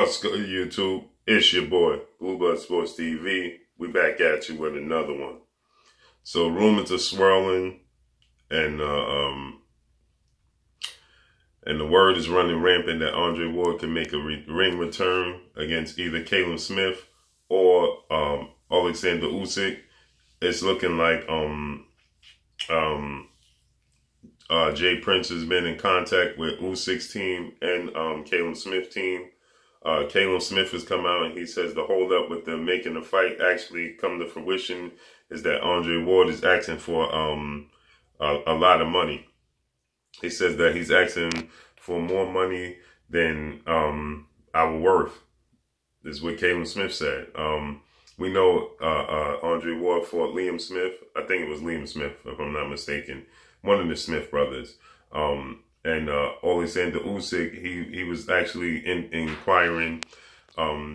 What's good, YouTube? It's your boy, Blue Blood Sports TV. We back at you with another one. So rumors are swirling, and the word is running rampant that Andre Ward can make a ring return against either Callum Smith or OLEKSANDR Usyk. It's looking like Jay Prince has been in contact with Usyk's team and Callum Smith's team. Callum Smith has come out and he says the holdup with them making the fight actually come to fruition is that Andre Ward is asking for a lot of money. He says that he's asking for more money than our worth. This is what Callum Smith said. We know Andre Ward fought Liam Smith. I think it was Liam Smith, if I'm not mistaken. One of the Smith brothers. And OLEKSANDR Usyk, he was actually inquiring.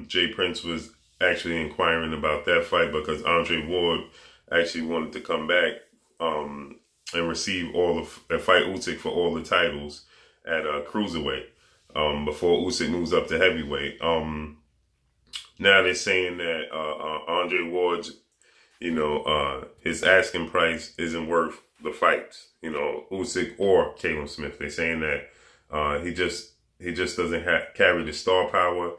Jay Prince was actually inquiring about that fight because Andre Ward actually wanted to come back and receive fight Usyk for all the titles at cruiserweight before Usyk moves up to heavyweight. Now they're saying that Andre Ward's, his asking price isn't worth the fights, Usyk or Callum Smith. They're saying that he just doesn't carry the star power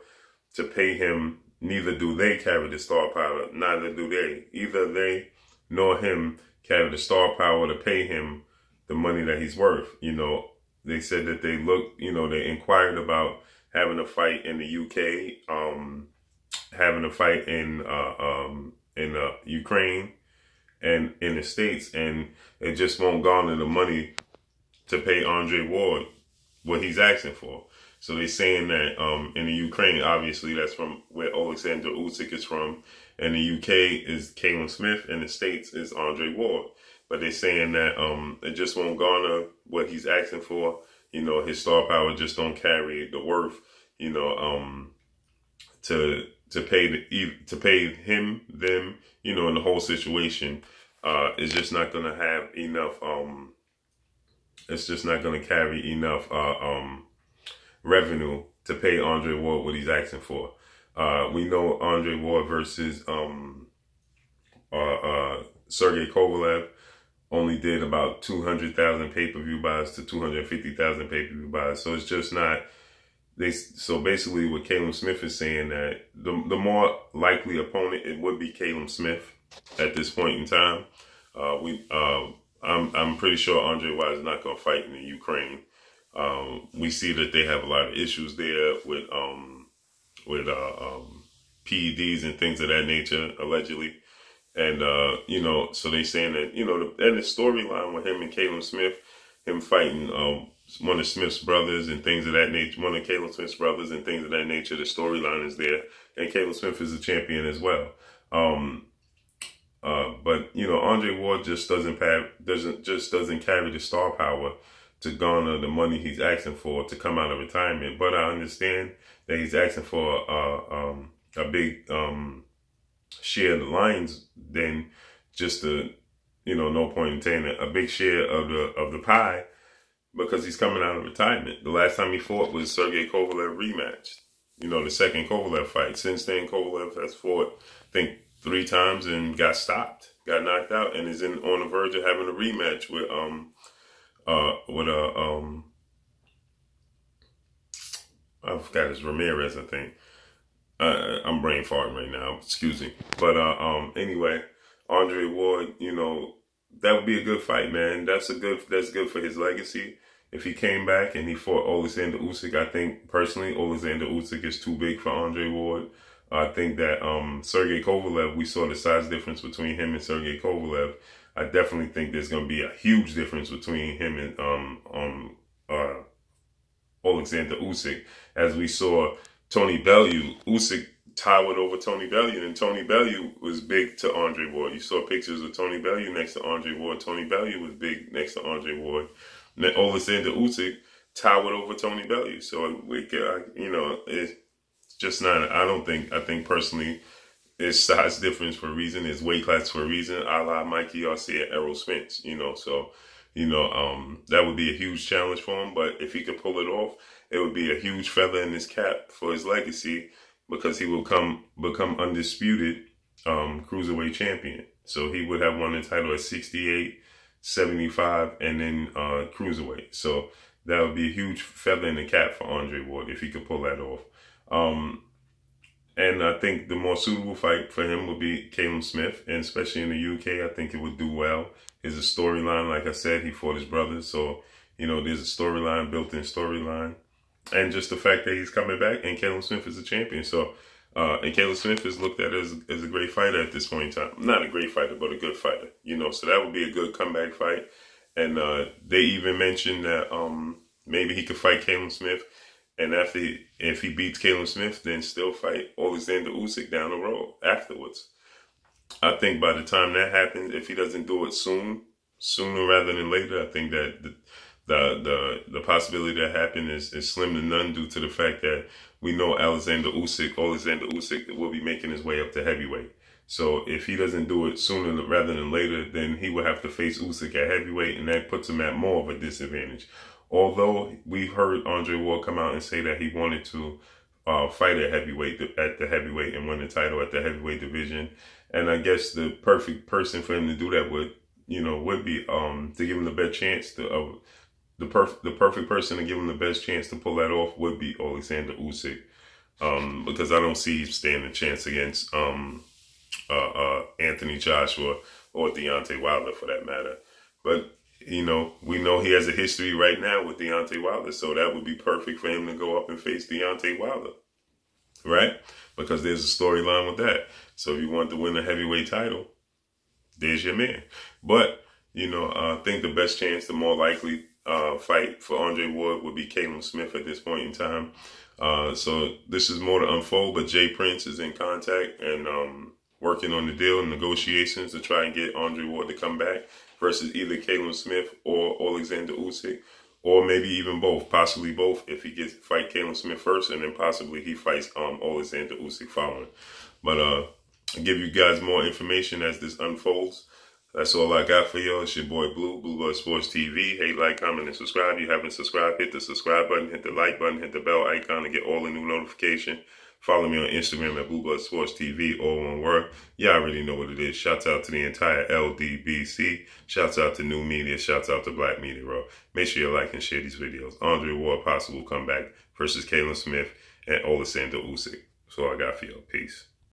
to pay him. Neither do they carry the star power. Neither do they. Either they nor him carry the star power to pay him the money that he's worth. They said that they looked, they inquired about having a fight in the UK, having a fight in Ukraine and in the States, and it just won't garner the money to pay Andre Ward what he's asking for. So they're saying that in the Ukraine, obviously that's from where OLEKSANDR Usyk is from, and the UK is Callum Smith, and the States is Andre Ward. But they're saying that it just won't garner what he's asking for. His star power just don't carry the worth, to pay him, them, in the whole situation. It's just not going to have enough, it's just not going to carry enough revenue to pay Andre Ward what he's asking for. We know Andre Ward versus Sergey Kovalev only did about 200,000 pay-per-view buys to 250,000 pay-per-view buys. So it's just not... So basically what Callum Smith is saying that the more likely opponent, it would be Callum Smith at this point in time. I'm pretty sure Andre Ward is not going to fight in the Ukraine. We see that they have a lot of issues there with PEDs and things of that nature, allegedly. And, so they saying that, and the storyline with him and Callum Smith, him fighting one of Smith's brothers and things of that nature, one of Callum Smith's brothers and things of that nature, the storyline is there. And Callum Smith is a champion as well. But Andre Ward just doesn't carry the star power to garner the money he's asking for to come out of retirement. But I understand that he's asking for a big share of the lines, then just to, no point in saying it, a big share of the pie, because he's coming out of retirement. The last time he fought was Sergey Kovalev rematch, the second Kovalev fight. Since then, Kovalev has fought, I think, 3 times and got stopped, got knocked out, and is on the verge of having a rematch with I forgot his Ramirez, I think. I'm brain farting right now, excuse me. But anyway, Andre Ward, that would be a good fight, man. That's good for his legacy. If he came back and he fought OLEKSANDR Usyk, I think personally OLEKSANDR Usyk is too big for Andre Ward. I think that Sergey Kovalev, we saw the size difference between him and Sergey Kovalev. I definitely think there's going to be a huge difference between him and OLEKSANDR Usyk. As we saw Tony Bellew, Usyk towered over Tony Bellew, and Tony Bellew was big to Andre Ward. You saw pictures of Tony Bellew next to Andre Ward. Tony Bellew was big next to Andre Ward. And then OLEKSANDR Usyk towered over Tony Bellew. So it's just not. I think personally, it's size difference for a reason. It's weight class for a reason. A la Mikey Garcia, Errol Spence. So that would be a huge challenge for him. But if he could pull it off, it would be a huge feather in his cap for his legacy, because he will become undisputed cruiserweight champion. So he would have won the title at 68, 75, and then cruiserweight. So that would be a huge feather in the cap for Andre Ward if he could pull that off. And I think the more suitable fight for him would be Callum Smith, and especially in the UK, I think it would do well. There's a storyline, like I said, he fought his brother, so there's a storyline, built-in storyline, and just the fact that he's coming back, and Callum Smith is a champion. So, and Callum Smith is looked at as a great fighter at this point in time. Not a great fighter, but a good fighter. So that would be a good comeback fight. And they even mentioned that maybe he could fight Callum Smith, and if he beats Callum Smith, then still fight Alexander Usyk down the road afterwards. I think by the time that happens, if he doesn't do it sooner rather than later, I think that the possibility that happen is slim to none, due to the fact that we know Alexander Usyk will be making his way up to heavyweight. So if he doesn't do it sooner rather than later, then he will have to face Usyk at heavyweight, and that puts him at more of a disadvantage. Although we've heard Andre Ward come out and say that he wanted to fight at the heavyweight and win the title at the heavyweight division. And I guess the perfect person for him to do that would be to give him the best chance to the perfect person to give him the best chance to pull that off would be Alexander Usyk, because I don't see him standing a chance against Anthony Joshua or Deontay Wilder, for that matter. But we know he has a history right now with Deontay Wilder, so that would be perfect for him to go up and face Deontay Wilder, right? Because there's a storyline with that. So if you want to win a heavyweight title, there's your man. But I think the best chance, the more likely fight for Andre Ward would be Callum Smith at this point in time. So this is more to unfold, but Jay Prince is in contact and working on the deal and negotiations to try and get Andre Ward to come back versus either Callum Smith or Alexander Usyk, or maybe even both, possibly both, if he gets to fight Callum Smith first, and then possibly he fights Alexander Usyk following. But I'll give you guys more information as this unfolds. That's all I got for y'all. It's your boy Blue Blood Sports TV. Hey, like, comment, and subscribe. If you haven't subscribed, hit the subscribe button, hit the like button, hit the bell icon to get all the new notifications. Follow me on Instagram at Blue Blood Sports TV, all one word. Y'all already know what it is. Shouts out to the entire LDBC. Shouts out to New Media. Shouts out to Black Media Raw. Make sure you like and share these videos. Andre Ward possible comeback versus Callum Smith and Alexander Usyk. That's all I got for y'all. Peace.